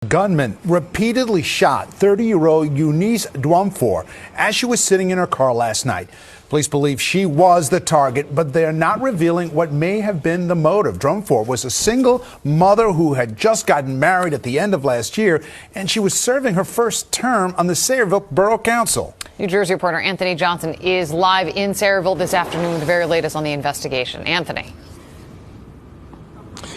gunman repeatedly shot 30-year-old Eunice Dwumfour as she was sitting in her car last night. Police believe she was the target, but they're not revealing what may have been the motive. Dwumfour was a single mother who had just gotten married at the end of last year, and she was serving her first term on the Sayreville Borough Council. New Jersey reporter Anthony Johnson is live in Sayreville this afternoon with the very latest on the investigation. Anthony.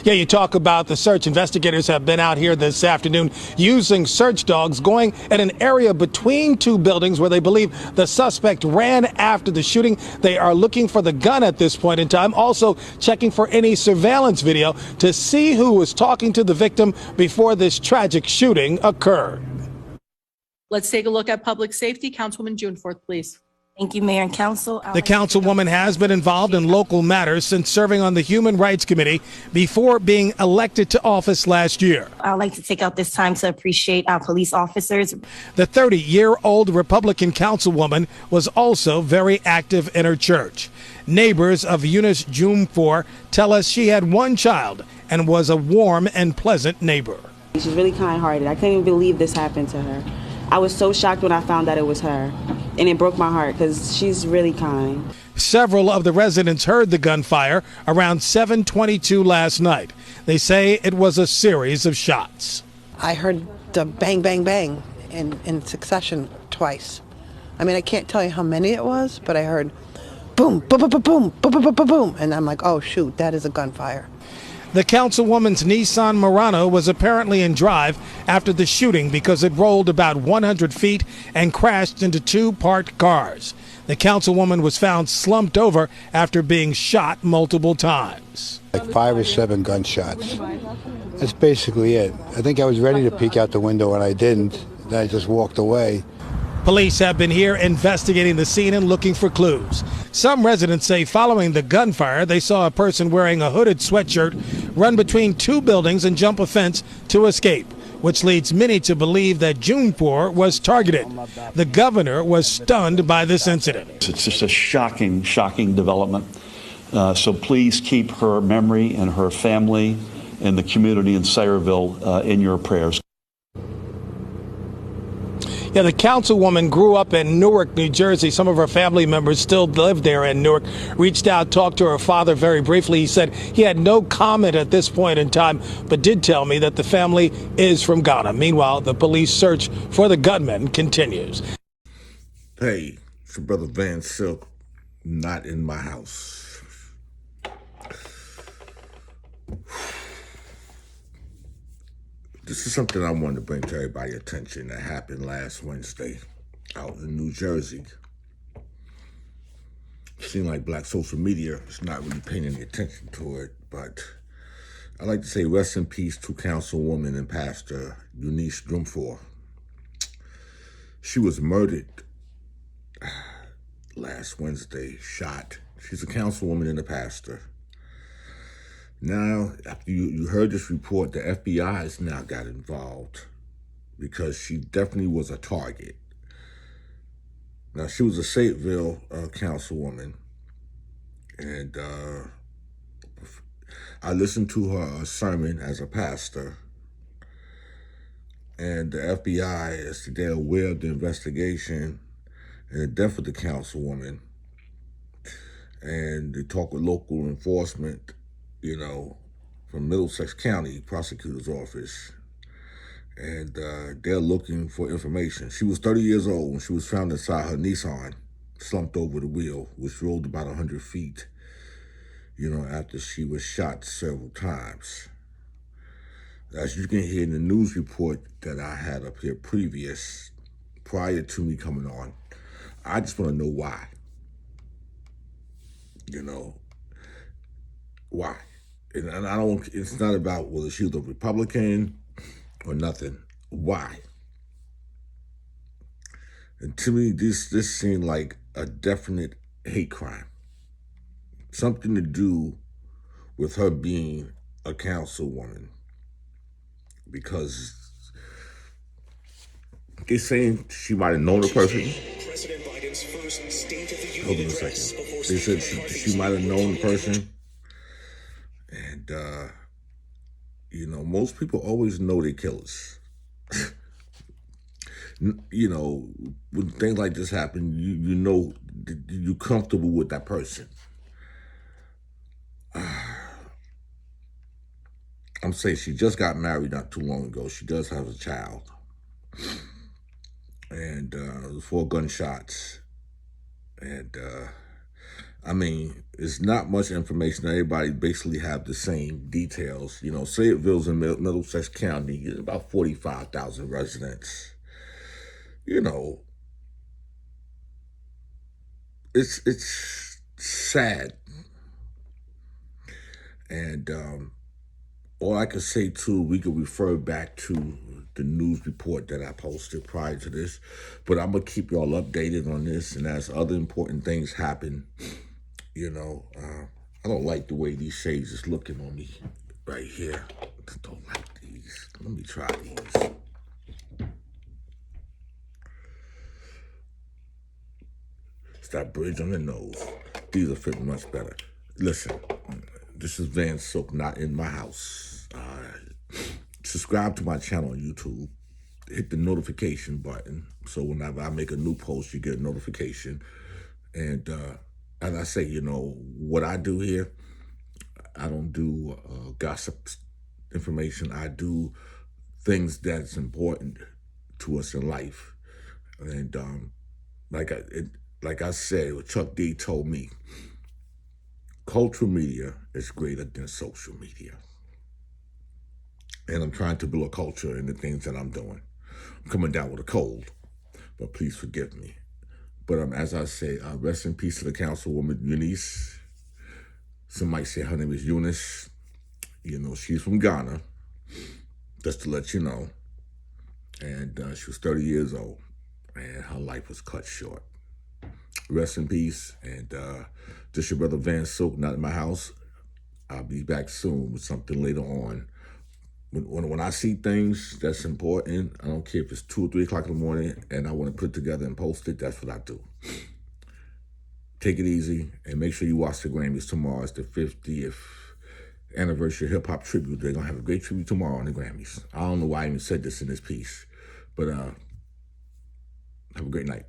Yeah, you talk about the search. Investigators have been out here this afternoon using search dogs, going at an area between two buildings where they believe the suspect ran after the shooting. They are looking for the gun at this point in time, also checking for any surveillance video to see who was talking to the victim before this tragic shooting occurred. Let's take a look at public safety. Councilwoman Dwumfour, please. Thank you, Mayor and Council. The councilwoman has been involved in local matters since serving on the Human Rights Committee before being elected to office last year. I'd like to take out this time to appreciate our police officers. The 30-year-old Republican councilwoman was also very active in her church. Neighbors of Eunice Dwumfour tell us she had one child and was a warm and pleasant neighbor. She's really kind-hearted. I couldn't even believe this happened to her. I was so shocked when I found out it was her, and it broke my heart because she's really kind. Several of the residents heard the gunfire around 7:22 last night. They say it was a series of shots. I heard the bang, bang, bang in succession twice. I mean, I can't tell you how many it was, but I heard boom, boom, boom, boom, boom, boom, boom, boom, boom, and I'm like, oh, shoot, that is a gunfire. The councilwoman's Nissan Murano was apparently in drive after the shooting because it rolled about 100 feet and crashed into two parked cars. The councilwoman was found slumped over after being shot multiple times. Like 5 or 7 gunshots. That's basically it. I think I was ready to peek out the window and I didn't. Then I just walked away. Police have been here investigating the scene and looking for clues. Some residents say following the gunfire, they saw a person wearing a hooded sweatshirt run between two buildings and jump a fence to escape, which leads many to believe that Dwumfour was targeted. The governor was stunned by this incident. It's just a shocking, shocking development. So please keep her memory and her family and the community in Sayreville in your prayers. Yeah, the councilwoman grew up in Newark, New Jersey. Some of her family members still live there in Newark. Reached out, talked to her father very briefly. He said he had no comment at this point in time, but did tell me that the family is from Ghana. Meanwhile, the police search for the gunman continues. Hey, it's your brother Van Silk, not in my house. This is something I wanted to bring to everybody's attention that happened last Wednesday out in New Jersey. It seemed like black social media is not really paying any attention to it, but I'd like to say rest in peace to Councilwoman and Pastor Eunice Dwumfour. She was murdered last Wednesday, shot. She's a councilwoman and a pastor. Now, after you heard this report, the FBI has now got involved because she definitely was a target. Now, she was a Sayreville councilwoman, and I listened to her sermon as a pastor, and the FBI, as they're aware of the investigation and the death of the councilwoman, and they talk with local enforcement, you know, from Middlesex County prosecutor's office, and they're looking for information. She was 30 years old when she was found inside her Nissan, slumped over the wheel, which rolled about 100 feet, you know, after she was shot several times. As you can hear in the news report that I had up here prior to me coming on, I just want to know why. You know, why? And I don't, it's not about whether she was a Republican or nothing. Why? And to me, this seemed like a definite hate crime. Something to do with her being a councilwoman. Because they're saying she might have known the person. Hold on a second. They said she might have known the person. And, you know, most people always know their killers. You know, when things like this happen, you know you're comfortable with that person. I'm saying she just got married not too long ago. She does have a child. And 4 gunshots. And I mean, it's not much information. Everybody basically have the same details. You know, Sayreville's in Middlesex County. It's about 45,000 residents. You know, it's sad. And all I can say too, we could refer back to the news report that I posted prior to this, but I'm gonna keep y'all updated on this. And as other important things happen, you know, I don't like the way these shades is looking on me right here. I don't like these. Let me try these. It's that bridge on the nose. These are fitting much better. Listen, this is Van Silk, not in my house. Subscribe to my channel on YouTube. Hit the notification button so whenever I make a new post, you get a notification. And as I say, you know, what I do here, I don't do gossip information. I do things that's important to us in life. And like I said, what Chuck D told me, cultural media is greater than social media. And I'm trying to build a culture in the things that I'm doing. I'm coming down with a cold, but please forgive me. But as I say, rest in peace to the Councilwoman Eunice. Some might say her name is Eunice. You know, she's from Ghana, just to let you know. And she was 30 years old, and her life was cut short. Rest in peace, and just your brother Van Silk, not in my house. I'll be back soon with something later on. When I see things that's important, I don't care if it's 2 or 3 o'clock in the morning and I want to put it together and post it, that's what I do. Take it easy and make sure you watch the Grammys tomorrow. It's the 50th anniversary hip hop tribute. They're going to have a great tribute tomorrow on the Grammys. I don't know why I even said this in this piece, but have a great night.